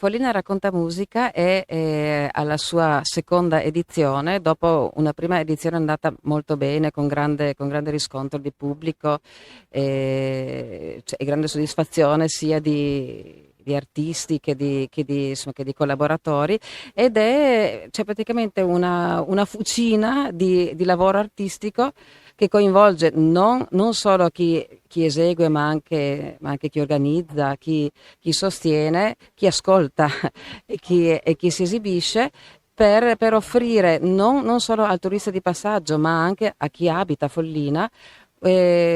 Follina racconta musica è alla sua seconda edizione, dopo una prima edizione andata molto bene, con grande riscontro di pubblico e grande soddisfazione sia di artisti insomma, che di collaboratori, c'è praticamente una fucina di lavoro artistico che coinvolge non solo chi esegue, ma anche chi organizza, chi sostiene, chi ascolta e chi si esibisce per offrire non solo al turista di passaggio, ma anche a chi abita a Follina una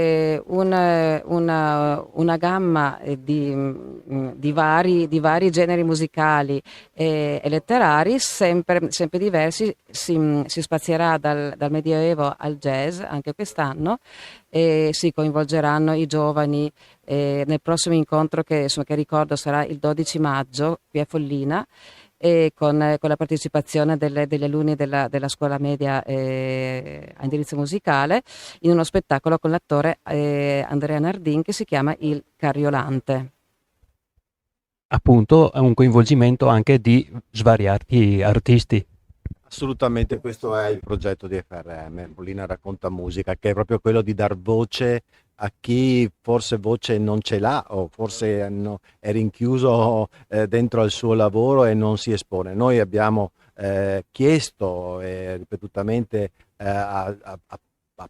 gamma di vari generi musicali e letterari, sempre diversi. Si spazierà dal Medioevo al jazz anche quest'anno e si coinvolgeranno i giovani nel prossimo incontro che ricordo sarà il 12 maggio qui a Follina, e con la partecipazione degli alunni della scuola media a indirizzo musicale, in uno spettacolo con l'attore Andrea Nardin che si chiama Il Cariolante. Appunto, è un coinvolgimento anche di svariati artisti. Assolutamente, questo è il progetto di FRM, Follina racconta musica, che è proprio quello di dar voce a chi forse voce non ce l'ha o forse è rinchiuso dentro al suo lavoro e non si espone. Noi abbiamo chiesto ripetutamente a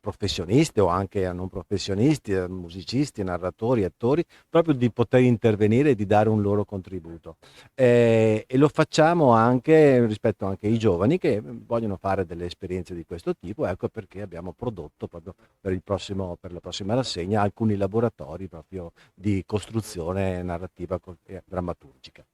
professionisti o anche a non professionisti, a musicisti, narratori, attori, proprio di poter intervenire e di dare un loro contributo. E lo facciamo anche rispetto anche ai giovani che vogliono fare delle esperienze di questo tipo, ecco perché abbiamo prodotto proprio per la prossima rassegna alcuni laboratori proprio di costruzione narrativa e drammaturgica.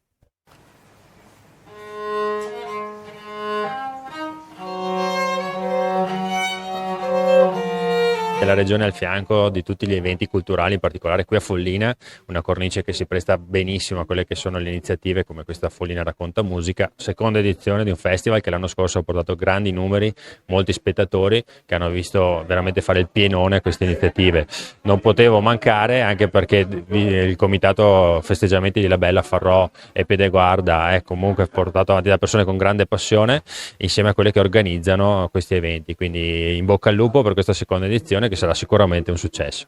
La regione al fianco di tutti gli eventi culturali, in particolare qui a Follina, una cornice che si presta benissimo a quelle che sono le iniziative come questa Follina racconta musica, seconda edizione di un festival che l'anno scorso ha portato grandi numeri, molti spettatori che hanno visto veramente fare il pienone a queste iniziative. Non potevo mancare anche perché il comitato festeggiamenti di La Bella Farrò e Pedeguarda è comunque portato avanti da persone con grande passione insieme a quelle che organizzano questi eventi, quindi in bocca al lupo per questa seconda edizione che sarà sicuramente un successo.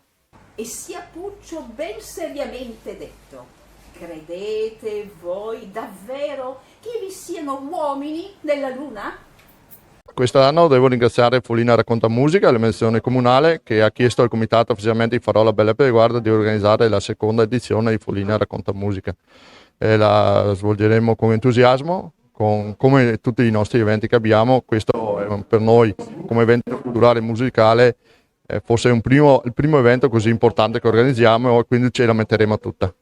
E sia Puccio ben seriamente detto: credete voi davvero che vi siano uomini nella luna? Quest'anno devo ringraziare Follina racconta musica, l'amministrazione comunale, che ha chiesto al comitato ufficialmente di Farò La Bella Pedeguarda di organizzare la seconda edizione di Follina racconta musica. La svolgeremo con entusiasmo, come tutti i nostri eventi che abbiamo. Questo è per noi come evento culturale e musicale forse il primo evento così importante che organizziamo, e quindi ce la metteremo tutta.